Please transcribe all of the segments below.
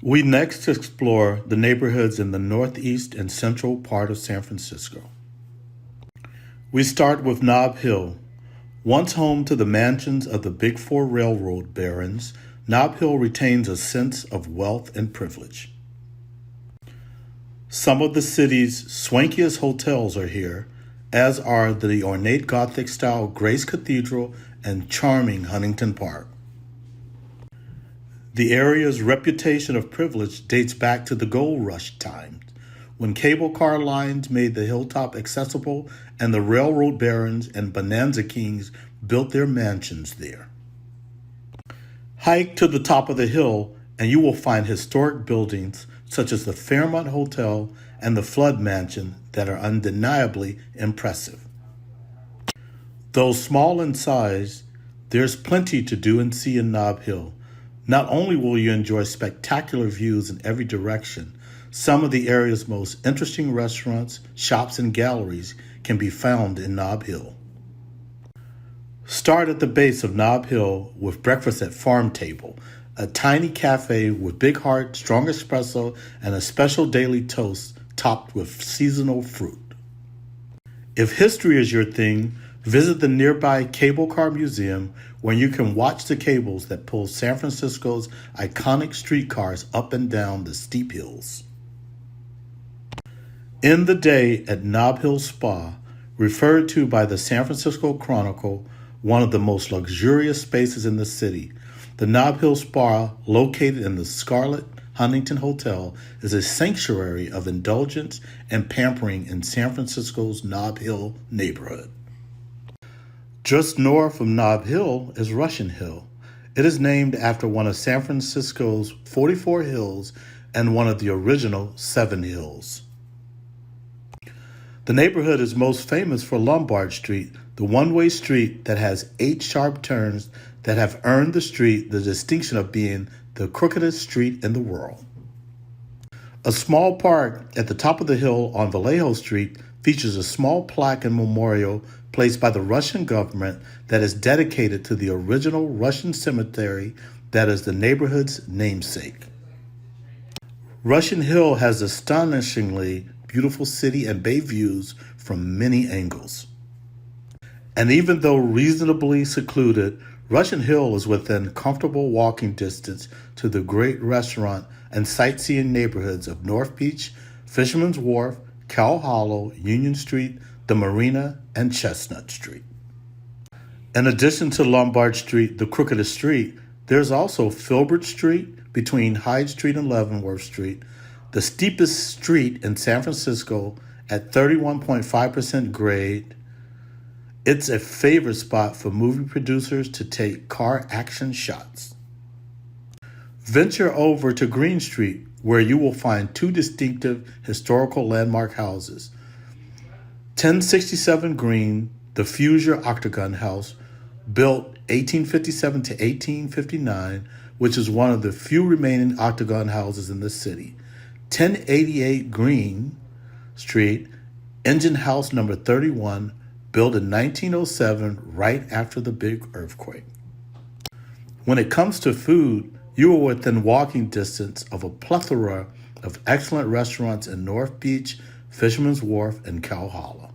We next explore the neighborhoods in the northeast and central part of San Francisco. We start with Nob Hill. Once home to the mansions of the Big Four railroad barons, Nob Hill retains a sense of wealth and privilege. Some of the city's swankiest hotels are here, as are the ornate Gothic-style Grace Cathedral and charming Huntington Park. The area's reputation of privilege dates back to the gold rush times, when cable car lines made the hilltop accessible and the railroad barons and bonanza kings built their mansions there. Hike to the top of the hill and you will find historic buildings such as the Fairmont Hotel and the Flood Mansion that are undeniably impressive. Though small in size, there's plenty to do and see in Nob Hill. Not only will you enjoy spectacular views in every direction, some of the area's most interesting restaurants, shops, and galleries can be found in Nob Hill. Start at the base of Nob Hill with breakfast at Farm Table, a tiny cafe with big heart, strong espresso, and a special daily toast topped with seasonal fruit. If history is your thing, visit the nearby Cable Car Museum where you can watch the cables that pull San Francisco's iconic streetcars up and down the steep hills. End the day at Nob Hill Spa, referred to by the San Francisco Chronicle, one of the most luxurious spaces in the city. The Nob Hill Spa, located in the Scarlet Huntington Hotel, is a sanctuary of indulgence and pampering in San Francisco's Nob Hill neighborhood. Just north of Nob Hill is Russian Hill. It is named after one of San Francisco's 44 hills and one of the original 7 hills. The neighborhood is most famous for Lombard Street, the one-way street that has 8 sharp turns that have earned the street the distinction of being the crookedest street in the world. A small park at the top of the hill on Vallejo Street features a small plaque and memorial placed by the Russian government that is dedicated to the original Russian cemetery that is the neighborhood's namesake. Russian Hill has astonishingly beautiful city and bay views from many angles. And even though reasonably secluded, Russian Hill is within comfortable walking distance to the great restaurant and sightseeing neighborhoods of North Beach, Fisherman's Wharf, Cow Hollow, Union Street, the Marina, and Chestnut Street. In addition to Lombard Street, the crookedest street, there's also Filbert Street between Hyde Street and Leavenworth Street, the steepest street in San Francisco at 31.5% grade. It's a favorite spot for movie producers to take car action shots. Venture over to Green Street, where you will find 2 distinctive historical landmark houses. 1067 Green, the Fusier Octagon House, built 1857 to 1859, which is one of the few remaining octagon houses in the city. 1088 Green Street, Engine House number 31, built in 1907 right after the big earthquake. When it comes to food, you are within walking distance of a plethora of excellent restaurants in North Beach, Fisherman's Wharf, and Cow Hollow.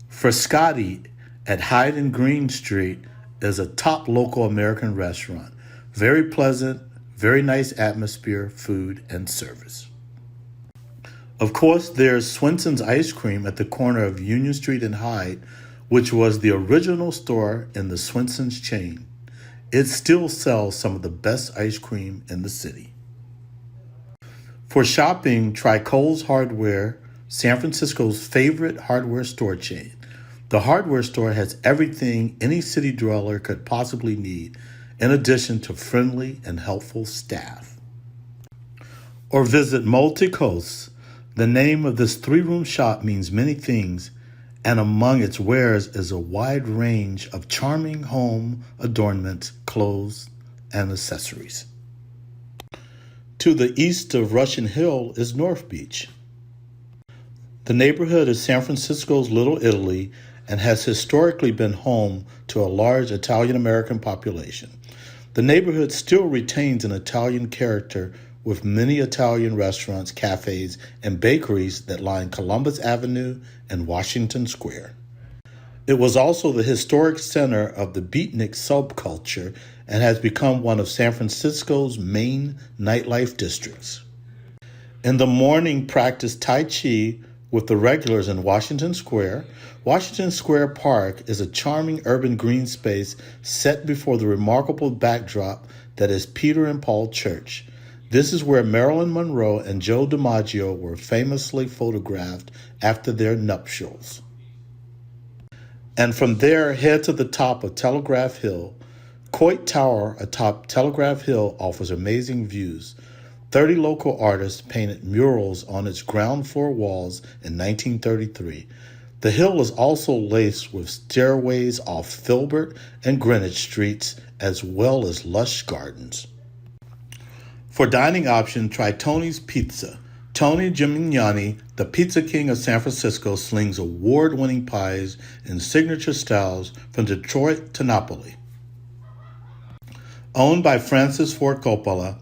Frascati at Hyde and Green Street is a top local American restaurant. Very pleasant, very nice atmosphere, food, and service. Of course, there's Swenson's Ice Cream at the corner of Union Street and Hyde, which was the original store in the Swenson's chain. It still sells some of the best ice cream in the city. For shopping, try Kohl's Hardware, San Francisco's favorite hardware store chain. The hardware store has everything any city dweller could possibly need, in addition to friendly and helpful staff. Or visit Multicoast. The name of this 3-room shop means many things, and among its wares is a wide range of charming home adornments, clothes, and accessories. To the east of Russian Hill is North Beach. The neighborhood is San Francisco's Little Italy and has historically been home to a large Italian-American population. The neighborhood still retains an Italian character with many Italian restaurants, cafes, and bakeries that line Columbus Avenue and Washington Square. It was also the historic center of the beatnik subculture and has become one of San Francisco's main nightlife districts. In the morning, practice Tai Chi with the regulars in Washington Square. Washington Square Park is a charming urban green space set before the remarkable backdrop that is Peter and Paul Church. This is where Marilyn Monroe and Joe DiMaggio were famously photographed after their nuptials. And from there, head to the top of Telegraph Hill. Coit Tower atop Telegraph Hill offers amazing views. 30 local artists painted murals on its ground floor walls in 1933. The hill is also laced with stairways off Filbert and Greenwich Streets, as well as lush gardens. For dining option, try Tony's Pizza. Tony Gimignani, the Pizza King of San Francisco, slings award-winning pies in signature styles from Detroit to Napoli. Owned by Francis Ford Coppola,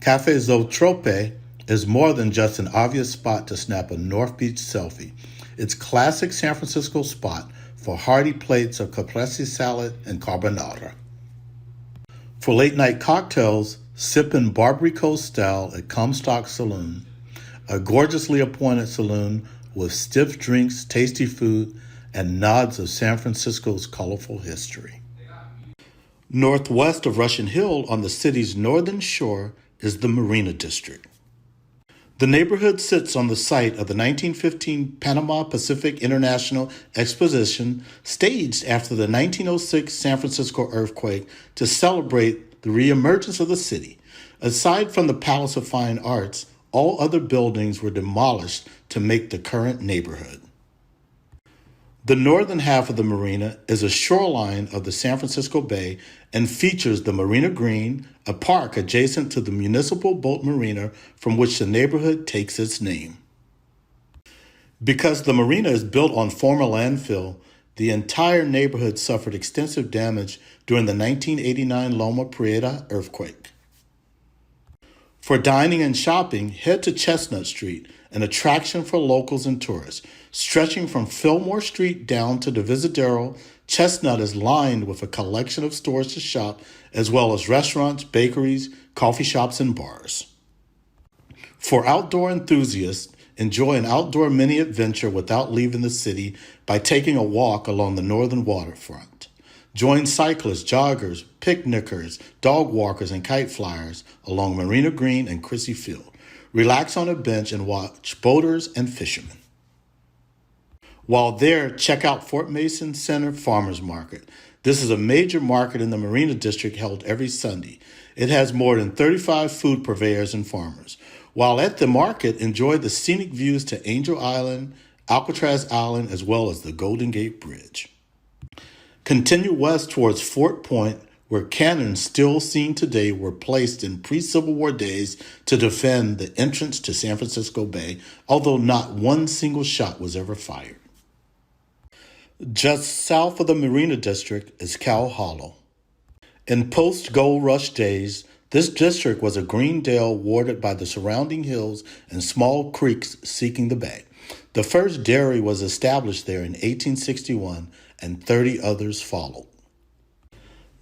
Cafe Zotrope is more than just an obvious spot to snap a North Beach selfie. It's classic San Francisco spot for hearty plates of caprese salad and carbonara. For late-night cocktails, sip in Barbary Coast style at Comstock Saloon, a gorgeously appointed saloon with stiff drinks, tasty food, and nods of San Francisco's colorful history. Northwest of Russian Hill on the city's northern shore is the Marina District. The neighborhood sits on the site of the 1915 Panama Pacific International Exposition, staged after the 1906 San Francisco earthquake to celebrate the reemergence of the city. Aside from the Palace of Fine Arts, all other buildings were demolished to make the current neighborhood. The northern half of the marina is a shoreline of the San Francisco Bay and features the Marina Green, a park adjacent to the municipal boat marina from which the neighborhood takes its name. Because the marina is built on former landfill, the entire neighborhood suffered extensive damage during the 1989 Loma Prieta earthquake. For dining and shopping, head to Chestnut Street, an attraction for locals and tourists. Stretching from Fillmore Street down to the Visadero, Chestnut is lined with a collection of stores to shop, as well as restaurants, bakeries, coffee shops, and bars. For outdoor enthusiasts, enjoy an outdoor mini adventure without leaving the city by taking a walk along the northern waterfront. Join cyclists, joggers, picnickers, dog walkers, and kite flyers along Marina Green and Crissy Field. Relax on a bench and watch boaters and fishermen. While there, check out Fort Mason Center Farmers Market. This is a major market in the Marina District held every Sunday. It has more than 35 food purveyors and farmers. While at the market, enjoy the scenic views to Angel Island, Alcatraz Island, as well as the Golden Gate Bridge. Continue west towards Fort Point, where cannons still seen today were placed in pre-Civil War days to defend the entrance to San Francisco Bay, although not one single shot was ever fired. Just south of the Marina District is Cow Hollow. In post-Gold Rush days, this district was a green dale watered by the surrounding hills and small creeks seeking the bay. The first dairy was established there in 1861, and 30 others followed.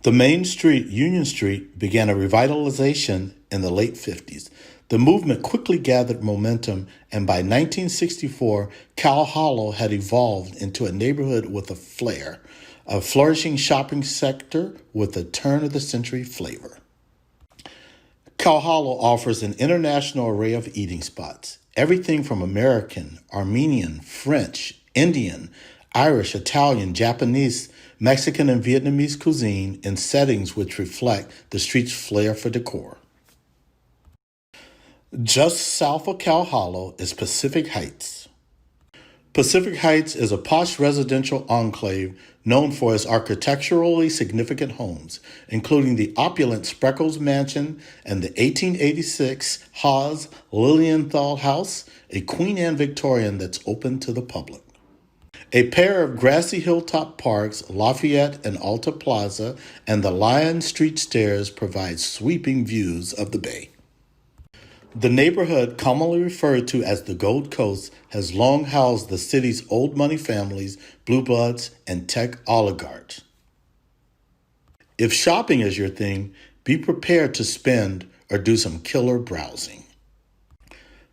The main street, Union Street, began a revitalization in the late 50s. The movement quickly gathered momentum, and by 1964, Cow Hollow had evolved into a neighborhood with a flair, a flourishing shopping sector with a turn-of-the-century flavor. Cow Hollow offers an international array of eating spots, everything from American, Armenian, French, Indian, Irish, Italian, Japanese, Mexican, and Vietnamese cuisine in settings which reflect the street's flair for decor. Just south of Cow Hollow is Pacific Heights. Pacific Heights is a posh residential enclave known for its architecturally significant homes, including the opulent Spreckles Mansion and the 1886 Haas Lilienthal House, a Queen Anne Victorian that's open to the public. A pair of grassy hilltop parks, Lafayette and Alta Plaza, and the Lion Street Stairs provide sweeping views of the bay. The neighborhood, commonly referred to as the Gold Coast, has long housed the city's old money families, blue bloods, and tech oligarchs. If shopping is your thing, be prepared to spend or do some killer browsing.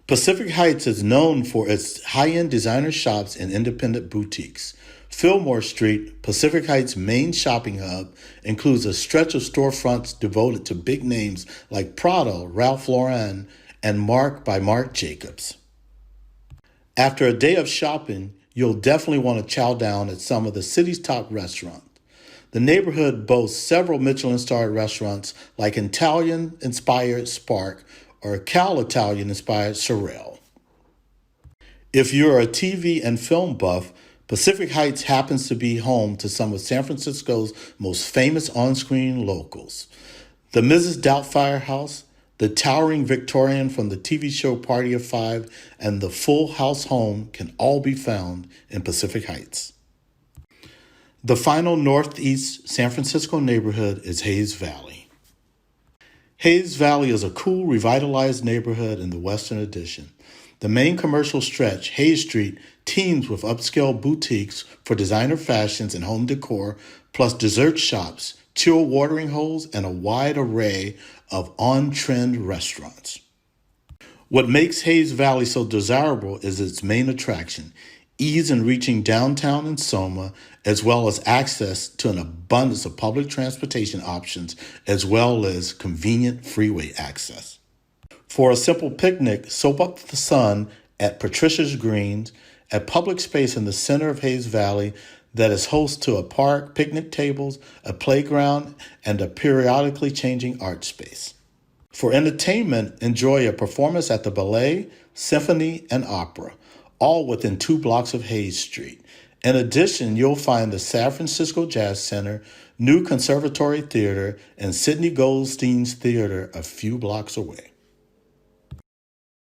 Pacific Heights is known for its high-end designer shops and independent boutiques. Fillmore Street, Pacific Heights' main shopping hub, includes a stretch of storefronts devoted to big names like Prada, Ralph Lauren, and Marc by Marc Jacobs. After a day of shopping, you'll definitely want to chow down at some of the city's top restaurants. The neighborhood boasts several Michelin-starred restaurants like Italian-inspired Spark or Cal-Italian-inspired Sorrel. If you're a TV and film buff, Pacific Heights happens to be home to some of San Francisco's most famous on-screen locals. The Mrs. Doubtfire House, the towering Victorian from the TV show Party of Five, and the Full House home can all be found in Pacific Heights. The final northeast San Francisco neighborhood is Hayes Valley. Hayes Valley is a cool, revitalized neighborhood in the Western Addition. The main commercial stretch, Hayes Street, teems with upscale boutiques for designer fashions and home decor, plus dessert shops, chill watering holes, and a wide array of on-trend restaurants. What makes Hayes Valley so desirable is its main attraction, ease in reaching downtown and Soma, as well as access to an abundance of public transportation options, as well as convenient freeway access. For a simple picnic, soak up the sun at Patricia's Greens, a public space in the center of Hayes Valley that is host to a park, picnic tables, a playground, and a periodically changing art space. For entertainment, enjoy a performance at the ballet, symphony, and opera, all within 2 blocks of Hayes Street. In addition, you'll find the San Francisco Jazz Center, New Conservatory Theater, and Sidney Goldstein's Theater a few blocks away.